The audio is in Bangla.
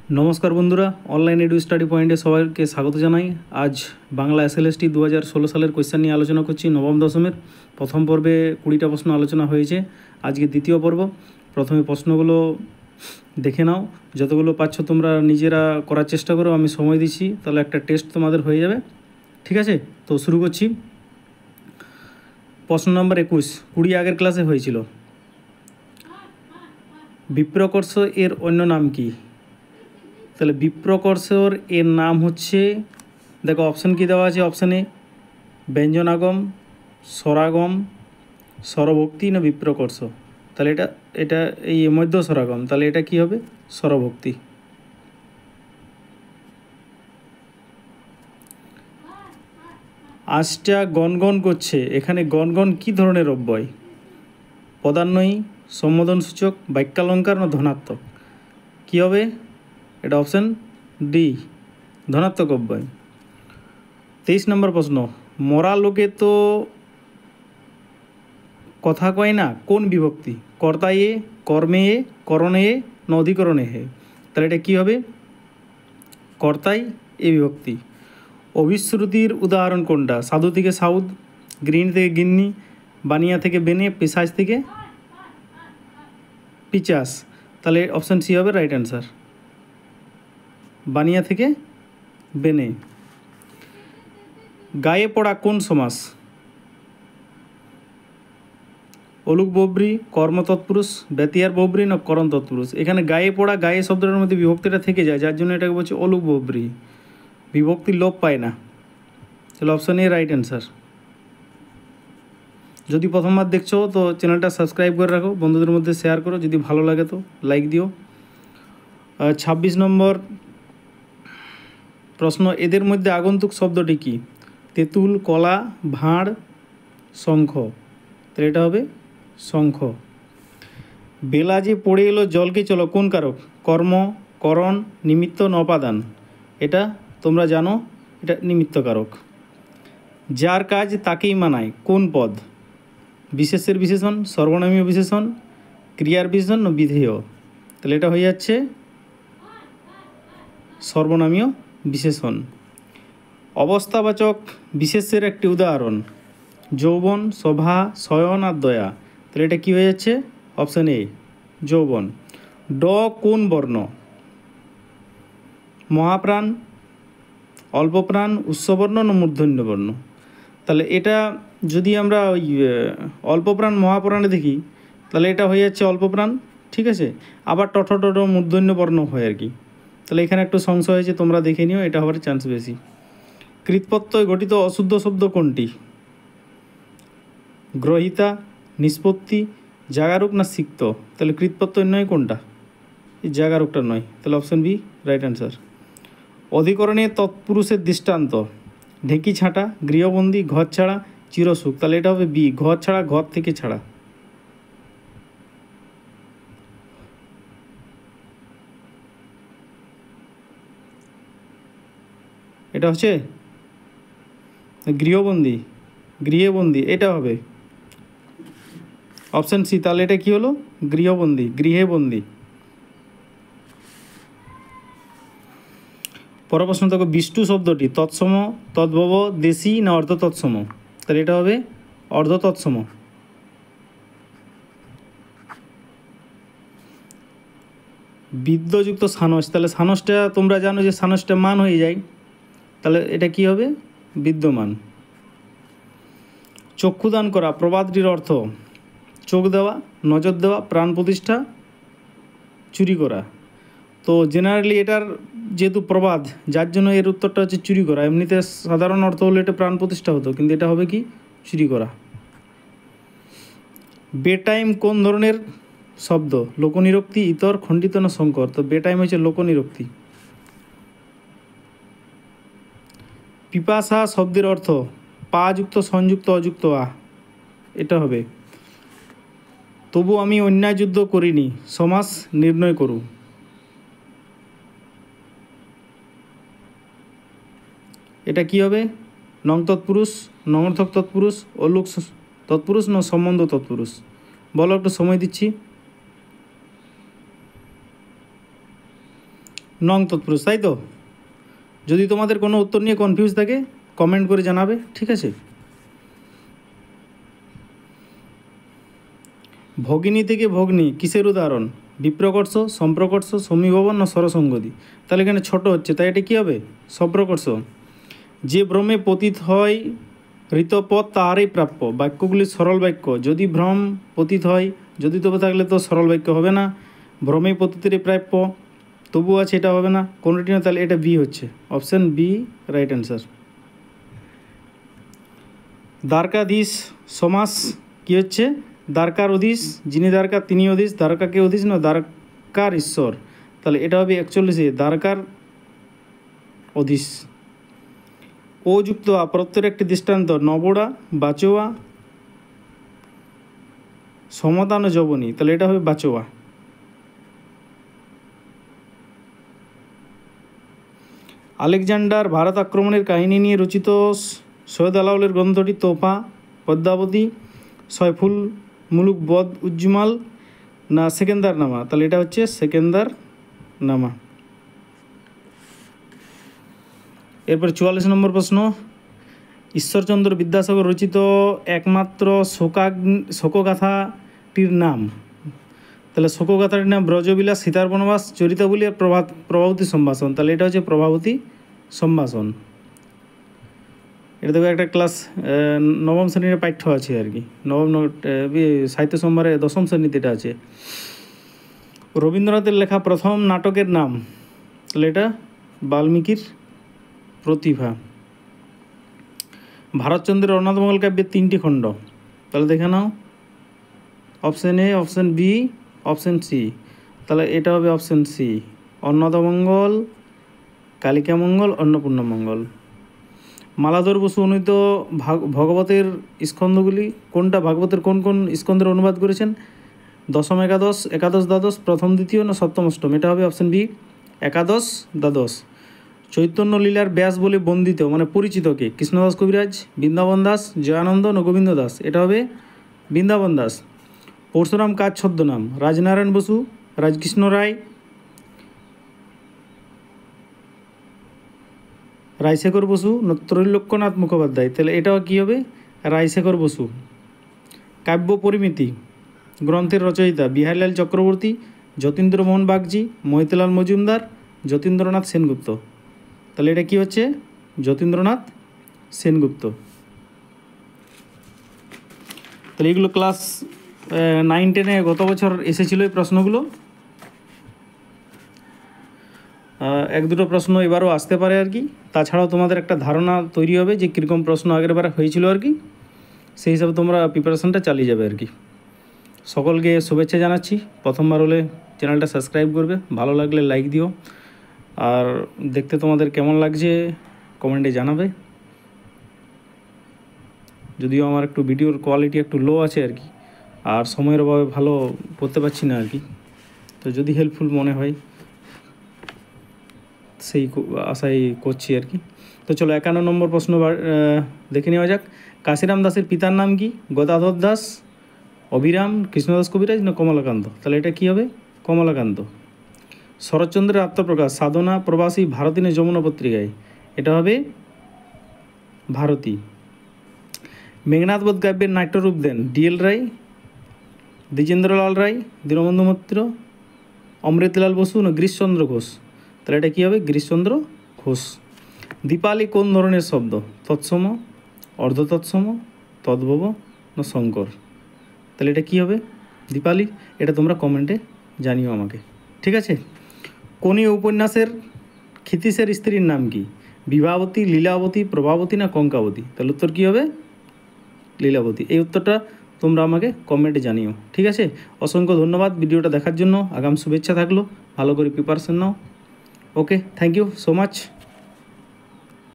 নমস্কার বন্ধুরা, অনলাইন এডু স্টাডি পয়েন্টে সবাইকে স্বাগত জানাই। আজ বাংলা এসএলএসটি 2016 সালের কোয়েশ্চেন নিয়ে আলোচনা করছি। নবম দশমের প্রথম পর্বে 20টা প্রশ্ন আলোচনা হয়েছে, আজকে দ্বিতীয় পর্ব। প্রথমে প্রশ্নগুলো দেখে নাও, যতগুলো পাচ্ছ তোমরা নিজেরা করার চেষ্টা করো, আমি সময় দিচ্ছি, তাহলে একটা টেস্ট তোমাদের হয়ে যাবে। ঠিক আছে, তো শুরু করছি। প্রশ্ন নম্বর 21, 20 আগের ক্লাসে হয়েছিল। বিপ্রকর্ষ এর অন্য নাম কি? তাহলে বিপ্রকর্ষর এর নাম হচ্ছে, দেখো অপশান কি দেওয়া আছে। অপশানে ব্যঞ্জনাগম, স্বরাগম, স্বরভক্তি না বিপ্রকর্ষ। তাহলে এটা এই মধ্য স্বরাগম, তাহলে এটা কি হবে? স্বরভক্তি। আঁচটা গনগন করছে, এখানে গনগন কি ধরনের অব্যয়? পদান্বয়ী, সম্বোধনসূচক, বাক্যালঙ্কার না ধনাত্মক? কী হবে? এটা অপশান ডি, ধনাত্মক অব্যয়। 23 নম্বর প্রশ্ন, মরা লোকে তো কথা কয় না, কোন বিভক্তি? কর্তায় এ, কর্মে এ, করণে এ না অধিকরণে হে? তাহলে এটা কী হবে? কর্তায় এ বিভক্তি। অভিশ্রুতির উদাহরণ কোনটা? সাধু থেকে সাউদ, গৃহিণী থেকে গিন্নি, বানিয়া থেকে বেনে, পিশাচ থেকে পিচাস। তাহলে অপশান সি হবে রাইট অ্যান্সার, বানিয়া থেকে বেনে। গায়ে পড়া কোন সমাস? অলুক বব্রি, কর্মতৎপুরুষ, ব্যতিয়ার বব্রি না করণ তৎপুরুষ? এখানে গায়ে পড়া, গায়ে শব্দটার মধ্যে বিভক্তিটা থেকে যায়, যার জন্য এটাকে বলছে অলুক বব্রি, বিভক্তির লোপ পায় না। তাহলে অপশান এ রাইট অ্যান্সার। যদি প্রথমবার দেখছো তো চ্যানেলটা সাবস্ক্রাইব করে রাখো, বন্ধুদের মধ্যে শেয়ার করো, যদি ভালো লাগে তো লাইক দিও। 26 নম্বর প্রশ্ন, এদের মধ্যে আগন্তুক শব্দটি কি? তেঁতুল, কলা, ভাঁড়, শঙ্খ। তাহলে এটা হবে শঙ্খ। বেলা যে পড়ে এলো জলকে চলো কোন কারক? কর্ম, করণ, নিমিত্ত না অপাদান? এটা তোমরা জানো, এটা নিমিত্ত কারক। যার কাজ তাকেই মানায় কোন পদ? বিশেষের বিশেষণ, সর্বনামীয় বিশেষণ, ক্রিয়ার বিশেষণ না বিধেয়? তাহলে এটা হয়ে যাচ্ছে সর্বনামীয় বিশেষণ। অবস্থাবাচক বিশেষের একটি উদাহরণ, যৌবন, শোভা, শয়ন আর দয়া। তাহলে এটা কী হয়ে যাচ্ছে? অপশান এ যৌবন। ড কোন বর্ণ? মহাপ্রাণ, অল্পপ্রাণ, উচ্চবর্ণ না মূর্ধন্য বর্ণ? তাহলে এটা যদি আমরা ওই অল্পপ্রাণ মহাপ্রাণে দেখি, তাহলে এটা হয়ে যাচ্ছে অল্পপ্রাণ। ঠিক আছে, আবার টঠ মূর্ধন্য বর্ণ হয় আর কি। তাহলে এখানে একটু সংশয় হয়েছে, তোমরা দেখে নিও, এটা হওয়ার চান্স বেশি। কৃৎপ্রত্যয় গঠিত অশুদ্ধ শব্দ কোনটি? গ্রহিতা, নিষ্পত্তি, জাগারুক না সিক্ত? তাহলে কৃৎপ্রত্যয় নয় কোনটা? এই জাগারুকটা নয়, তাহলে অপশান বি রাইট অ্যান্সার। অধিকরণে তৎপুরুষের দৃষ্টান্ত, ঢেঁকি ছাঁটা, গৃহবন্দী, ঘর ছাড়া, চিরসুখ। তাহলে এটা হবে বি, ঘর ছাড়া, ঘর থেকে ছাড়া। এটা হচ্ছে গৃহবন্দী, গৃহবন্দী, এটা হবে অপশান সি। তাহলে এটা কী হলো? গৃহবন্দী, গৃহে বন্দী। পরের প্রশ্ন দেখো, বিষ্টু শব্দটি তৎসম, তদ্ভব, দেশি না অর্ধ তৎসম? তাহলে এটা হবে অর্ধ তৎসম। বিদ্যযুক্ত সানস, তাহলে সানসটা তোমরা জানো যে সানসটা মান হয়ে যায়, তাহলে এটা কি হবে? বিদ্যমান। চক্ষুদান করা প্রবাদটির অর্থ, চোখ দেওয়া, নজর দেওয়া, প্রাণ প্রতিষ্ঠা, চুরি করা। তো জেনারেলি এটার যেহেতু প্রবাদ, যার জন্য এর উত্তরটা হচ্ছে চুরি করা। এমনিতে সাধারণ অর্থ হলে এটা প্রাণ প্রতিষ্ঠা হতো, কিন্তু এটা হবে কি? চুরি করা। বেটাইম কোন ধরনের শব্দ? লোকনিরক্তি, ইতর, খণ্ডিত না সংকর? তো বেটাইম হচ্ছে লোকনিরক্তি। পিপাসা শব্দের অর্থ পা যুক্ত, সংযুক্ত, অযুক্ত আ? এটা হবে। তবু আমি অন্যায় যুদ্ধ করিনি, সমাস নির্ণয় করু। এটা কি হবে? নং তৎপুরুষ, নঙর্থক তৎপুরুষ, অলুক তৎপুরুষ না সম্বন্ধ তৎপুরুষ? বলো, একটু সময় দিচ্ছি। নং তৎপুরুষ, তাই তো? যদি তোমাদের কোনো উত্তর নিয়ে কনফিউজ থাকে কমেন্ট করে জানাবে, ঠিক আছে? ভগিনী থেকে ভগ্নী কিসের উদাহরণ? বিপ্রকর্ষ, সম্প্রকর্ষ, সমীভবন না সরসঙ্গতি? তাহলে এখানে ছোট হচ্ছে, তাই এটা কী হবে? সম্প্রকর্ষ। যে ভ্রমে পতিত হয় ঋতপথ তাহারই প্রাপ্য। বাক্যগুলি সরল বাক্য। যদি ভ্রম পতিত হয়, যদি তবে থাকলে তো সরল বাক্য হবে না। ভ্রমে পতিতেরই প্রাপ্য, তবু আছে, এটা হবে না। কোনটি না, তাহলে এটা বি হচ্ছে, option B right answer. Dwarkadhish সমাস কী হচ্ছে? দ্বারকার অধীশ, যিনি দ্বারকা তিনি অধীশ, দ্বারকাকে অধীশ না দ্বারকার ঈশ্বর, তাহলে এটা হবে 41 দ্বারকার অধীশ। ও যুক্ত আ প্রত্যয়ের একটি দৃষ্টান্ত, নবড়া, বাচোয়া, সমতান যবনী, তাহলে এটা হবে বাচোয়া। আলেকজান্ডার ভারত আক্রমণের কাহিনী নিয়ে রচিত সৈয়দ আলাউলের গ্রন্থটি তোফা, পদ্মাবতী, সয়ফুল মুলুক বদ উজ্জমাল না সেকেন্দার নামা? তাহলে এটা হচ্ছে সেকেন্দার নামা। এরপর 44 নম্বর প্রশ্ন, ঈশ্বরচন্দ্র বিদ্যাসাগর রচিত একমাত্র শোকগাথাটির নাম? তাহলে শোকগাথাটির নাম ব্রজবিলাস, সীতার বনবাস, চরিতাবলী আর প্রভাবতী সম্ভাষণ, তাহলে এটা হচ্ছে প্রভাবতী সম্ভাষণ। এটা দেখো একটা ক্লাস নবম শ্রেণীর পাঠ্য আছে আর কি, সাহিত্য সম্ভারে 10ম শ্রেণীতে এটা আছে। রবীন্দ্রনাথের লেখা প্রথম নাটকের নাম? তাহলে এটা বাল্মীকির প্রতিভা। ভারতচন্দ্রের অন্নদামঙ্গল কাব্যের 3টি খণ্ড? তাহলে দেখে নাও, option A, option B, option C, তাহলে এটা হবে অপশান সি, অন্নদামঙ্গল, কালিকামঙ্গল, অন্নপূর্ণামঙ্গল। মালাধর বসু অনুদিত ভগবতের স্কন্ধগুলি কোনটা? ভাগবতের কোন কোন স্কন্ধের অনুবাদ করেছেন? দশম, একাদশ, একাদশ দ্বাদশ, প্রথম দ্বিতীয় না সপ্তম অষ্টম? এটা হবে অপশান বি, একাদশ দ্বাদশ। চৈতন্য লীলার ব্যাস বলে বন্দিত মানে পরিচিত কে? কৃষ্ণদাস কবিরাজ, বৃন্দাবন দাস, জয়ানন্দ না গোবিন্দ দাস? এটা হবে বৃন্দাবন দাস। পরশুরাম কার ছদ্মনাম? রাজনারায়ণ বসু, রাজকৃষ্ণ রায়, রায়শেখর বসু না ত্রৈলোক্যনাথ মুখোপাধ্যায়? তাহলে এটাও কী হবে? রায়শেখর বসু। কাব্য পরিমিতি গ্রন্থের রচয়িতা? বিহারীলাল চক্রবর্তী, যতীন্দ্রমোহন বাগচি, মহিতলাল মজুমদার, যতীন্দ্রনাথ সেনগুপ্ত? তাহলে এটা কি হচ্ছে? যতীন্দ্রনাথ সেনগুপ্ত। তাহলে এগুলো ক্লাস 9-10-এ গত বছর এসেছিল এই প্রশ্নগুলো। 1-2 প্রশ্ন এবারও আসতে পারে আর কি। তাছাড়াও তোমাদের একটা ধারণা তৈরি হবে যে কীরকম প্রশ্ন আগের বার হয়েছিল আর কি, সেই হিসাবে তোমরা প্রিপারেশনটা চালিয়ে যাবে আর কি। সকলকে শুভেচ্ছা জানাচ্ছি। প্রথমবার হলে চ্যানেলটা সাবস্ক্রাইব করবে, ভালো লাগলে লাইক দিও, আর দেখতে তোমাদের কেমন লাগছে কমেন্টে জানাবে। যদিও আমার একটু ভিডিওর কোয়ালিটি একটু লো আছে আর কি, আর সময়ের অভাবে ভালো করতে পারছি না আর কি, তো যদি হেল্পফুল মনে হয় সেই আশাই করছি আর কি। তো চলো 51 নম্বর প্রশ্ন দেখে নেওয়া যাক। কাশিরাম দাসের পিতার নাম কি? গদাধর দাস, অভিরাম, কৃষ্ণদাস কবিরাজ না কমলাকান্ত? তাহলে এটা কী হবে? কমলাকান্ত। শরৎচন্দ্রের আত্মপ্রকাশ সাধনা, প্রবাসী, ভারতী না যমুনা পত্রিকায়? এটা হবে ভারতী। মেঘনাদ বধ কাব্যের নাট্যরূপ দেন? DL রায়, দ্বিজেন্দ্রলাল রায়, দীনবন্ধু মিত্র, অমৃতলাল বসু না গিরিশচন্দ্র ঘোষ? তাহলে এটা কী হবে? গিরিশচন্দ্র ঘোষ। দীপালি কোন ধরনের শব্দ? তৎসম, অর্ধতৎসম, তদ্ভব না শঙ্কর? তাহলে এটা কী হবে? দীপালি। এটা তোমরা কমেন্টে জানিও আমাকে, ঠিক আছে? কোন উপন্যাসের ক্ষিতীশের স্ত্রীর নাম কি? বিভাবতী, লীলাবতী, প্রভাবতী না কঙ্কাবতী? তাহলে উত্তর কী হবে? লীলাবতী। এই উত্তরটা তোমরা আমাকে কমেন্টে জানিও, ঠিক আছে? অসংখ্য ধন্যবাদ ভিডিওটা দেখার জন্য। আগাম শুভেচ্ছা থাকলো, ভালো করে প্রিপারেশন নাও। Okay, thank you so much.